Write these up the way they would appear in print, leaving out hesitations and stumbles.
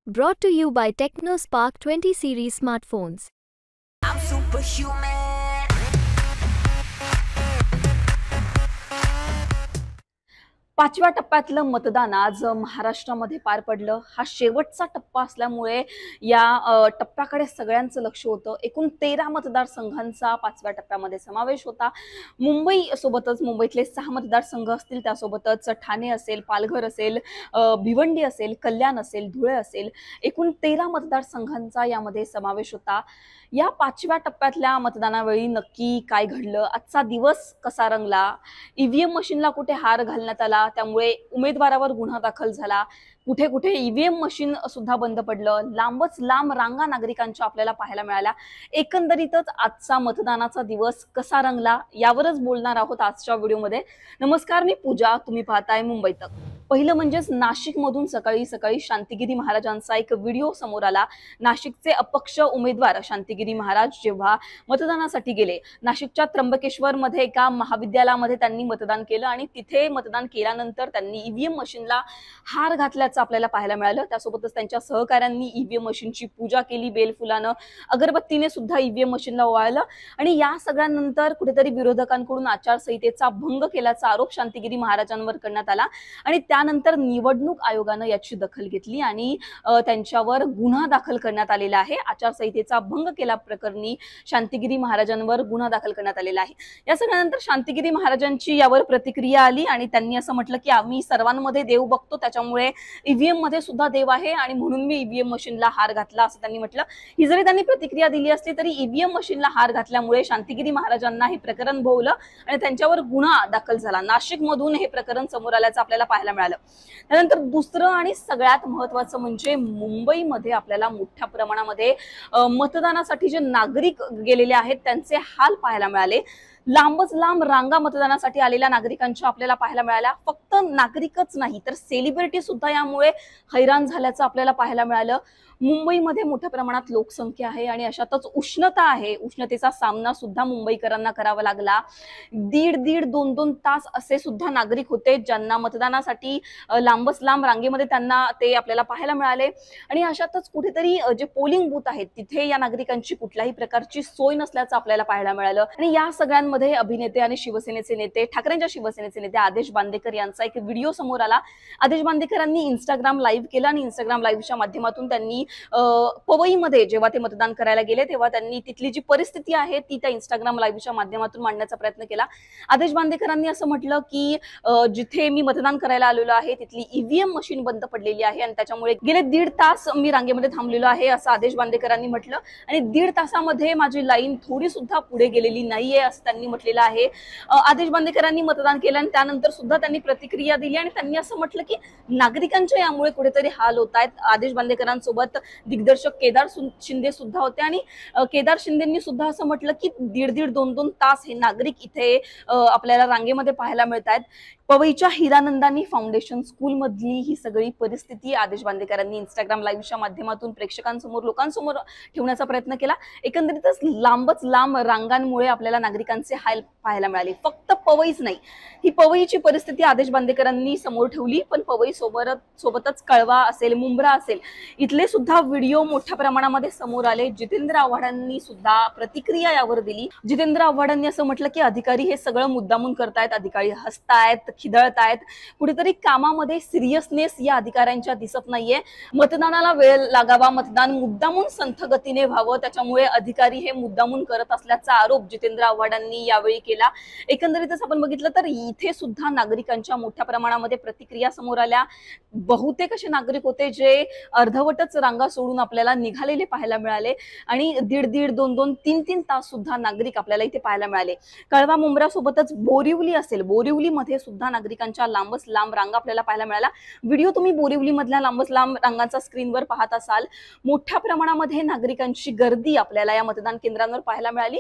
Brought to you by TechnoSpark 20 series smartphones. I'm superhuman. पाचव्या टप्प्यातलं मतदान आज महाराष्ट्रामध्ये पार पडलं। हा शेवटचा टप्पा असल्यामुळे या टप्प्याकडे सगळ्यांचं लक्ष होतं। एकूण 13 मतदारसंघांचा पाचव्या टप्प्यामध्ये समावेश होता। मुंबई सोबतच मुंबईतले 6 मतदारसंघ असतील, त्यासोबतच ठाणे असेल, पालघर असेल, भिवंडी असेल, कल्याण असेल, धुळे असेल, एकूण 13 मतदारसंघांचा यामध्ये समावेश होता। या पाचव्या टप्प्यातल्या मतदानावेळी नक्की काय घडलं, आजचा दिवस कसा रंगला, ईव्हीएम मशीनला कुठे हार घालण्यात आला, त्यामुळे उमेदवारावर गुन्हा दाखल झाला, कुठे कुठे ईव्हीएम मशीन सुद्धा बंद पडलं, लांबच लांब रांगा नागरिकांच्या आपल्याला पाहायला मिळाल्या। एकंदरीतच आजचा मतदानाचा दिवस कसा रंगला यावरच बोलणार आहोत आजच्या व्हिडिओमध्ये। नमस्कार, मी पूजा, तुम्ही पाहताय मुंबई तक। पहिलं म्हणजेच नाशिक मधून सकाळी सकाळी शांतिगिरी महाराजांचा एक व्हिडिओ समोर आला। नाशिकचे अपक्ष उमेदवार शांतिगिरी महाराज जेव्हा मतदानासाठी गेले, नाशिकच्या त्र्यंबकेश्वर मध्ये एका महाविद्यालयामध्ये त्यांनी मतदान केलं आणि तिथे मतदान केल्यानंतर त्यांनी ईव्हीएम मशीनला हार घातल्याचं आपल्याला पाहायला मिळालं। त्यासोबतच त्यांच्या सहकाऱ्यांनी ईव्हीएम मशीनची पूजा केली, बेलफुलानं, अगरबत्तीने सुद्धा ईव्हीएम मशीनला ओवाळलं आणि या सगळ्यानंतर कुठेतरी विरोधकांकडून आचारसंहितेचा भंग केल्याचा आरोप शांतिगिरी महाराजांवर करण्यात आला आणि त्यानंतर निवडणूक आयोगानं याची दखल घेतली आणि त्यांच्यावर गुन्हा दाखल करण्यात आलेला आहे। आचारसंहितेचा भंग केल्या प्रकरणी शांतिगिरी महाराजांवर गुन्हा दाखल करण्यात आलेला आहे। या सगळ्यानंतर शांतिगिरी महाराजांची यावर प्रतिक्रिया आली आणि त्यांनी असं म्हटलं की आम्ही सर्वांमध्ये देव बघतो, त्याच्यामुळे ईव्हीएम मध्ये सुद्धा देव आहे आणि म्हणून मी ईव्हीएम मशीनला हार घातला असं त्यांनी म्हटलं। ही जरी त्यांनी प्रतिक्रिया दिली असली तरी ईव्हीएम मशीनला हार घातल्यामुळे शांतिगिरी महाराजांना हे प्रकरण भोवलं आणि त्यांच्यावर गुन्हा दाखल झाला। नाशिक मधून हे प्रकरण समोर आल्याचं आपल्याला पाहायला मिळालं। त्यानंतर दुसरं आणि सगळ्यात महत्त्वाचं म्हणजे मुंबईमध्ये आपल्याला मोठ्या प्रमाणामध्ये मतदानासाठी जे नागरिक गेलेले आहेत त्यांचे हाल पाहायला मिळाले। लांबच लांब रांगा मतदानासाठी आलेल्या नागरिकांच्या आपल्याला पाहायला मिळाल्या। फक्त नागरिकच नाही तर सेलिब्रिटी सुद्धा यामुळे हैराण झाल्याचं आपल्याला पाहायला मिळालं। मुंबईमध्ये मोठ्या प्रमाणात लोकसंख्या आहे आणि अशातच उष्णता आहे। उष्णतेचा सामना सुद्धा मुंबईकरांना करावा लागला। दीड 2 तास असे सुद्धा नागरिक होते ज्यांना मतदानासाठी लांबच लांब रांगेमध्ये त्यांना ते आपल्याला पाहायला मिळाले आणि अशातच कुठेतरी जे पोलिंग बूथ आहेत तिथे या नागरिकांची कुठल्याही प्रकारची सोय नसल्याचं आपल्याला पाहायला मिळालं। आणि या सगळ्यांमध्ये अभिनेते आणि शिवसेनेचे नेते, ठाकरेंच्या शिवसेनेचे नेते आदेश बांदेकर यांचा एक व्हिडिओ समोर आला। आदेश बांदेकरांनी इंस्टाग्राम लाईव्ह केलं आणि इंस्टाग्राम लाईव्हच्या माध्यमातून त्यांनी पवईमध्ये जेव्हा ते मतदान करायला गेले तेव्हा त्यांनी तिथली जी परिस्थिती आहे ती त्या इंस्टाग्राम लाईव्हच्या माध्यमातून मांडण्याचा प्रयत्न केला। आदेश बांदेकरांनी असं म्हटलं की जिथे मी मतदान करायला आलेलो आहे तिथली ईव्हीएम मशीन बंद पडलेली आहे आणि त्याच्यामुळे गेले 1.5 तास मी रांगेमध्ये थांबलेलो आहे असं आदेश बांदेकरांनी म्हटलं आणि 1.5 तासामध्ये माझी लाईन थोडी सुद्धा पुढे गेलेली नाहीये असं त्यांनी म्हटलेलं आहे। आदेश बांदेकरांनी मतदान केलं आणि त्यानंतर सुद्धा त्यांनी प्रतिक्रिया दिली आणि त्यांनी असं म्हटलं की नागरिकांच्या यामुळे कुठेतरी हाल होत आहेत। आदेश बांदेकरांसोबत दिग्दर्शक केदार शिंदे सुद्धा होते आणि केदार शिंदेंनी सुद्धा असं म्हटलं की 1.5-2 तास हे नागरिक इथे आपल्याला रांगेमध्ये पाहायला मिळत आहेत। पवईच्या हिरानंदानी फाउंडेशन स्कूल मधली ही सगळी परिस्थिती आदेश बांदेकरांनी इंस्टाग्राम लाईव्हच्या माध्यमातून प्रेक्षकांसमोर, लोकांसमोर ठेवण्याचा प्रयत्न केला। एकंदरीतच लांबच लांब रांगांमुळे आपल्याला नागरिकांचे हाल पाहायला मिळाले। फक्त पवईच नाही, ही पवईची परिस्थिती आदेश बांदेकरांनी समोर ठेवली, पण पवई सोबतच कळवा असेल, मुंब्रा असेल, इथले सुद्धा व्हिडिओ मोठ्या प्रमाणामध्ये समोर आले। जितेंद्र आव्हाडांनी सुद्धा प्रतिक्रिया यावर दिली। जितेंद्र आव्हाडांनी असं म्हटलं की अधिकारी हे सगळं मुद्दामून करतायत, अधिकारी हसतायत, खिदळतायत, कुठेतरी कामामध्ये सिरियसनेस या अधिकाऱ्यांच्या दिसत नाहीये। मतदानाला वेळ लागावा, मतदान मुद्दामून संथ गतीने व्हावं, त्याच्यामुळे अधिकारी हे मुद्दामून करत असल्याचा आरोप जितेंद्र आव्हाडांनी यावेळी केला। एकंदरीतच आपण बघितलं तर इथे सुद्धा नागरिकांच्या मोठ्या प्रमाणामध्ये प्रतिक्रिया समोर आल्या। बहुतेक असे नागरिक होते जे अर्धवटच रांगा सोडून आपल्याला निघालेले पाहायला मिळाले आणि 1.5, 2, 3 तास सुद्धा नागरिक आपल्याला इथे पाहायला मिळाले। कळवा, मुंब्रा सोबतच बोरिवली असेल, बोरिवलीमध्ये सुद्धा नागरिकांच्या लांबच लांब रांगा आपल्याला पाहायला मिळाल्या। व्हिडिओ तुम्ही बोरिवली मधल्या लांबच लांब रांगांचा स्क्रीनवर पाहत असाल। मोठ्या प्रमाणामध्ये नागरिकांची गर्दी आपल्याला या मतदान केंद्रांवर पाहायला मिळाली।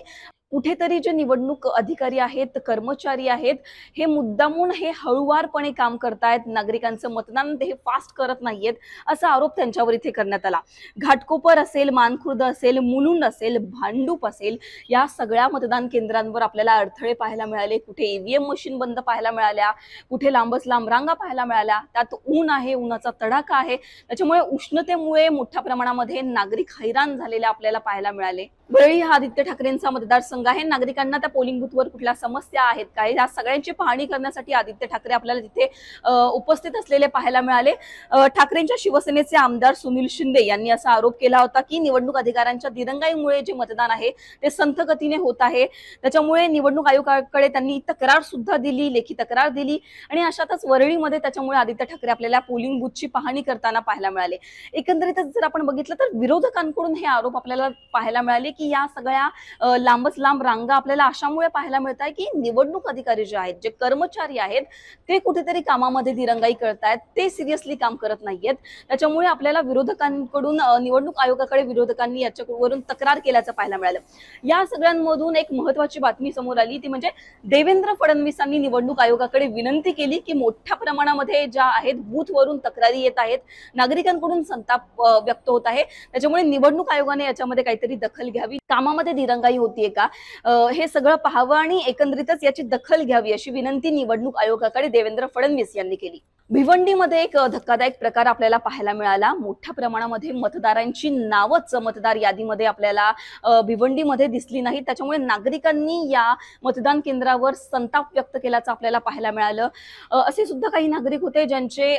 कुठेतरी जे निवडणूक अधिकारी आहेत, कर्मचारी आहेत, हे मुद्दामून हे हळूवारपणे काम करतायत, नागरिकांचं मतदान हे फास्ट करत नाहीयेत, असा आरोप त्यांच्यावर इथे करण्यात आला. घाटकोपर असेल, मानखुर्द असेल, मुलुंड असेल, भांडूप असेल, या सगळ्या मतदान केंद्रांवर आपल्याला अडथळे पाहायला मिळाले. कुठे ईव्हीएम मशीन बंद पाहायला मिळाल्या, कुठे लांबच लांब रांगा पाहायला मिळाल्या. त्यात ऊन आहे, उन्हाचा तडाखा आहे, त्याच्यामुळे उष्णतेमुळे मोठ्या प्रमाणामध्ये नागरिक हैराण झालेले आपल्याला पाहायला मिळाले. वरळी हा आदित्य ठाकरेंचा मतदारसंघ आहे. नागरिकांना त्या पोलिंग बूथवर कुठल्या समस्या आहेत काय, या सगळ्यांची पाहणी करण्यासाठी आदित्य ठाकरे आपल्याला तिथे उपस्थित असलेले पाहायला मिळाले. ठाकरेंच्या शिवसेनेचे आमदार सुनील शिंदे यांनी असा आरोप केला होता की निवडणूक अधिकाऱ्यांच्या दिरंगाईमुळे जे मतदान आहे ते संथ गतीने होत आहे, त्याच्यामुळे निवडणूक आयोगाकडे त्यांनी तक्रार सुद्धा दिली, लेखी तक्रार दिली. आणि अशातच वरळीमध्ये त्याच्यामुळे आदित्य ठाकरे आपल्याला पोलिंग बूथची पाहणी करताना पाहायला मिळाले. एकंदरीतच जर आपण बघितलं तर विरोधकांकडून हे आरोप आपल्याला पाहायला मिळाले की या सगळ्या लांबच लांब रांगा आपल्याला अशामुळे पाहायला मिळत आहे की निवडणूक अधिकारी जे आहेत, जे कर्मचारी आहेत, ते कुठेतरी कामामध्ये दिरंगाई करतायत, ते सिरियसली काम करत नाहीयेत. त्याच्यामुळे आपल्याला विरोधकांकडून निवडणूक आयोगाकडे विरोधकांनी याच्यावरून तक्रार केल्याचं पाहायला मिळालं. या सगळ्यांमधून एक महत्वाची बातमी समोर आली, ती म्हणजे देवेंद्र फडणवीसांनी निवडणूक आयोगाकडे विनंती केली की मोठ्या प्रमाणामध्ये ज्या आहेत बूथवरून तक्रारी येत आहेत, नागरिकांकडून संताप व्यक्त होत आहे, त्याच्यामुळे निवडणूक आयोगाने याच्यामध्ये काहीतरी दखल घ्यावी, कामामध्ये दिरंगाई होतीये का हे सगळं पाहावं आणि एकंदरीतच याची दखल घ्यावी अशी विनंती निवडणूक आयोगाकडे देवेंद्र फडणवीस यांनी केली. भिवंडीमध्ये एक धक्कादायक प्रकार आपल्याला पाहायला मिळाला. मोठ्या प्रमाणामध्ये मतदारांची नावच मतदार यादीमध्ये आपल्याला भिवंडीमध्ये दिसली नाही, त्याच्यामुळे नागरिकांनी या मतदान केंद्रावर संताप व्यक्त केल्याचं आपल्याला पाहायला मिळालं. असे सुद्धा काही नागरिक होते ज्यांचे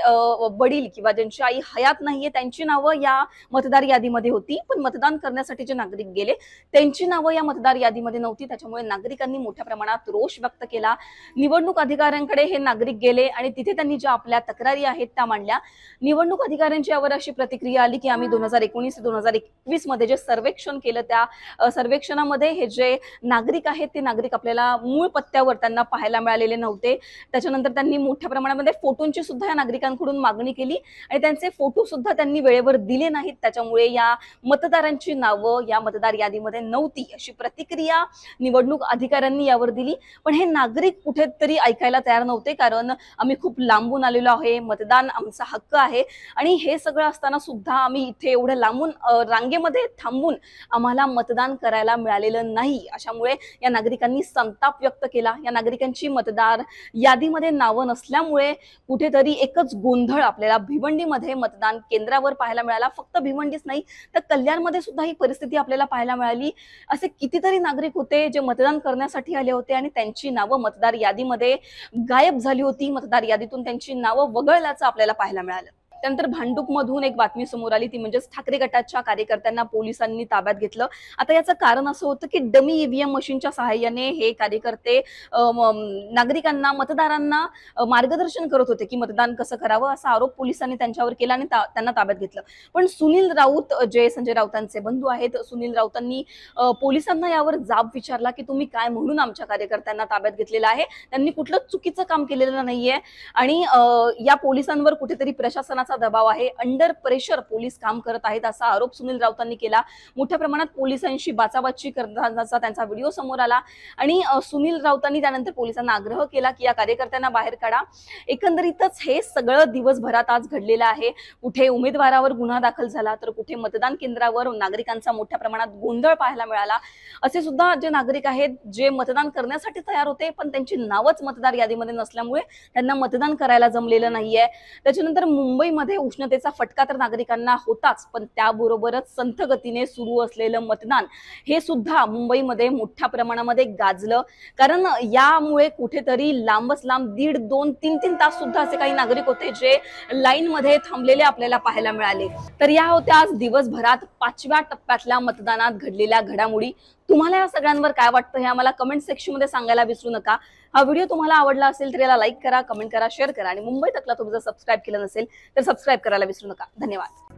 वडील किंवा ज्यांची आई हयात नाहीये, त्यांची नावं या मतदार यादीमध्ये होती, पण मतदान करण्यासाठी जे नागरिक गेले त्यांची नावं या मतदार यादीमध्ये नव्हती. त्याच्यामुळे नागरिकांनी मोठ्या प्रमाणात रोष व्यक्त केला. निवडणूक अधिकाऱ्यांकडे हे नागरिक गेले आणि तिथे त्यांनी ज्या आपल्या तक्रारी आहेत त्या मांडल्या. निवडणूक अधिकाऱ्यांची यावर अशी प्रतिक्रिया आली की आम्ही 2019-2021 मध्ये जे सर्वेक्षण केलं त्या सर्वेक्षणामध्ये हे जे नागरिक आहेत ते नागरिक आपल्याला मूळ पत्त्यावर त्यांना पाहायला मिळालेले नव्हते. त्याच्यानंतर त्यांनी मोठ्या प्रमाणामध्ये फोटोंची सुद्धा या नागरिकांकडून मागणी केली आणि त्यांचे फोटो सुद्धा त्यांनी वेळेवर दिले नाहीत, त्याच्यामुळे या मतदारांची नावं या मतदार यादीमध्ये नव्हती अशी प्रतिक्रिया निवडणूक अधिकाऱ्यांनी यावर दिली. पण हे नागरिक कुठेतरी ऐकायला तयार नव्हते, कारण आम्ही खूप लांबून आलेलो आहे, मतदान आमचा हक्क आहे आणि हे सगळं असताना सुद्धा आम्ही इथे एवढं लांबून रांगेमध्ये थांबून आम्हाला मतदान करायला मिळालेलं नाही. अशामुळे या नागरिकांनी संताप व्यक्त केला. या नागरिकांची मतदार यादीमध्ये नावं नसल्यामुळे कुठेतरी एकच गोंधळ आपल्याला भिवंडीमध्ये मतदान केंद्रावर पाहायला मिळाला. फक्त भिवंडीच नाही तर कल्याणमध्ये सुद्धा ही परिस्थिती आपल्याला पाहायला मिळाली. असे कितीतरी नागरिक होते जे मतदान करण्यासाठी आले होते आणि त्यांची नावं मतदार यादीमध्ये गायब झाली होती, मतदार यादीतून त्यांची नावं वगळल्याचं आपल्याला पाहायला मिळालं. त्यानंतर भांडूपमधून एक बातमी समोर आली, ती म्हणजे ठाकरे गटाच्या कार्यकर्त्यांना पोलिसांनी ताब्यात घेतलं. आता याचं कारण असं होतं की डमी ईव्हीएम मशीनच्या सहाय्याने हे कार्यकर्ते नागरिकांना, मतदारांना मार्गदर्शन करत होते की मतदान कसं करावं, असा आरोप पोलिसांनी त्यांच्यावर केला आणि त्यांना ताब्यात घेतलं. पण सुनील राऊत जे संजय राऊतांचे बंधू आहेत, सुनील राऊतांनी पोलिसांना यावर जाब विचारला की तुम्ही काय म्हणून आमच्या कार्यकर्त्यांना ताब्यात घेतलेलं आहे, त्यांनी कुठलं चुकीचं काम केलेलं नाहीये आणि या पोलिसांवर कुठेतरी प्रशासनाचा दबाव आहे, अंडर प्रेशर पोलीस काम करत आहेत असा आरोप सुनील राऊतांनी केला. मोठ्या प्रमाणात पोलिसांशी बाचाबाची करतानाचा त्यांचा व्हिडिओ समोर आला आणि सुनील राऊतांनी त्यानंतर पोलिसांना आग्रह केला की या कार्यकर्त्यांना बाहेर काढा. एकंदरीतच हे सगळं दिवसभरात आज घडलेलं आहे. कुठे उमेदवारावर गुन्हा दाखल झाला तर कुठे मतदान केंद्रावर नागरिकांचा मोठ्या प्रमाणात गोंधळ पाहायला मिळाला. असे सुद्धा जे नागरिक आहेत जे मतदान करण्यासाठी तयार होते पण त्यांची नावच मतदार यादीमध्ये नसल्यामुळे त्यांना मतदान करायला जमलेलं नाहीये. त्याच्यानंतर मुंबईमध्ये उष्णतेचा फटका तर नागरिकांना होताच, पण त्याबरोबरच संथ गतीने सुरू असलेलं मतदान हे सुद्धा मुंबईमध्ये मोठ्या प्रमाणामध्ये गाजलं. कारण यामुळे कुठेतरी लांबच लांब 1.5, 2, 3 तास सुद्धा असे काही नागरिक होते जे लाईन मध्ये थांबलेले आपल्याला पाहायला मिळाले. तर या होत्या आज दिवसभरात 5व्या टप्प्यातल्या मतदानात घडलेल्या घडामोडी. तुम्हाला या सगळ्यांवर काय वाटतं हे आम्हाला कमेंट सेक्शन मध्ये सांगायला विसरू नका. हा व्हिडिओ तुम्हाला आवडला असेल तर याला लाईक करा, कमेंट करा, शेअर करा आणि मुंबई तकला तुम्ही जर सबस्क्राईब केलं नसेल तर सबस्क्राईब करायला विसरू नका. धन्यवाद.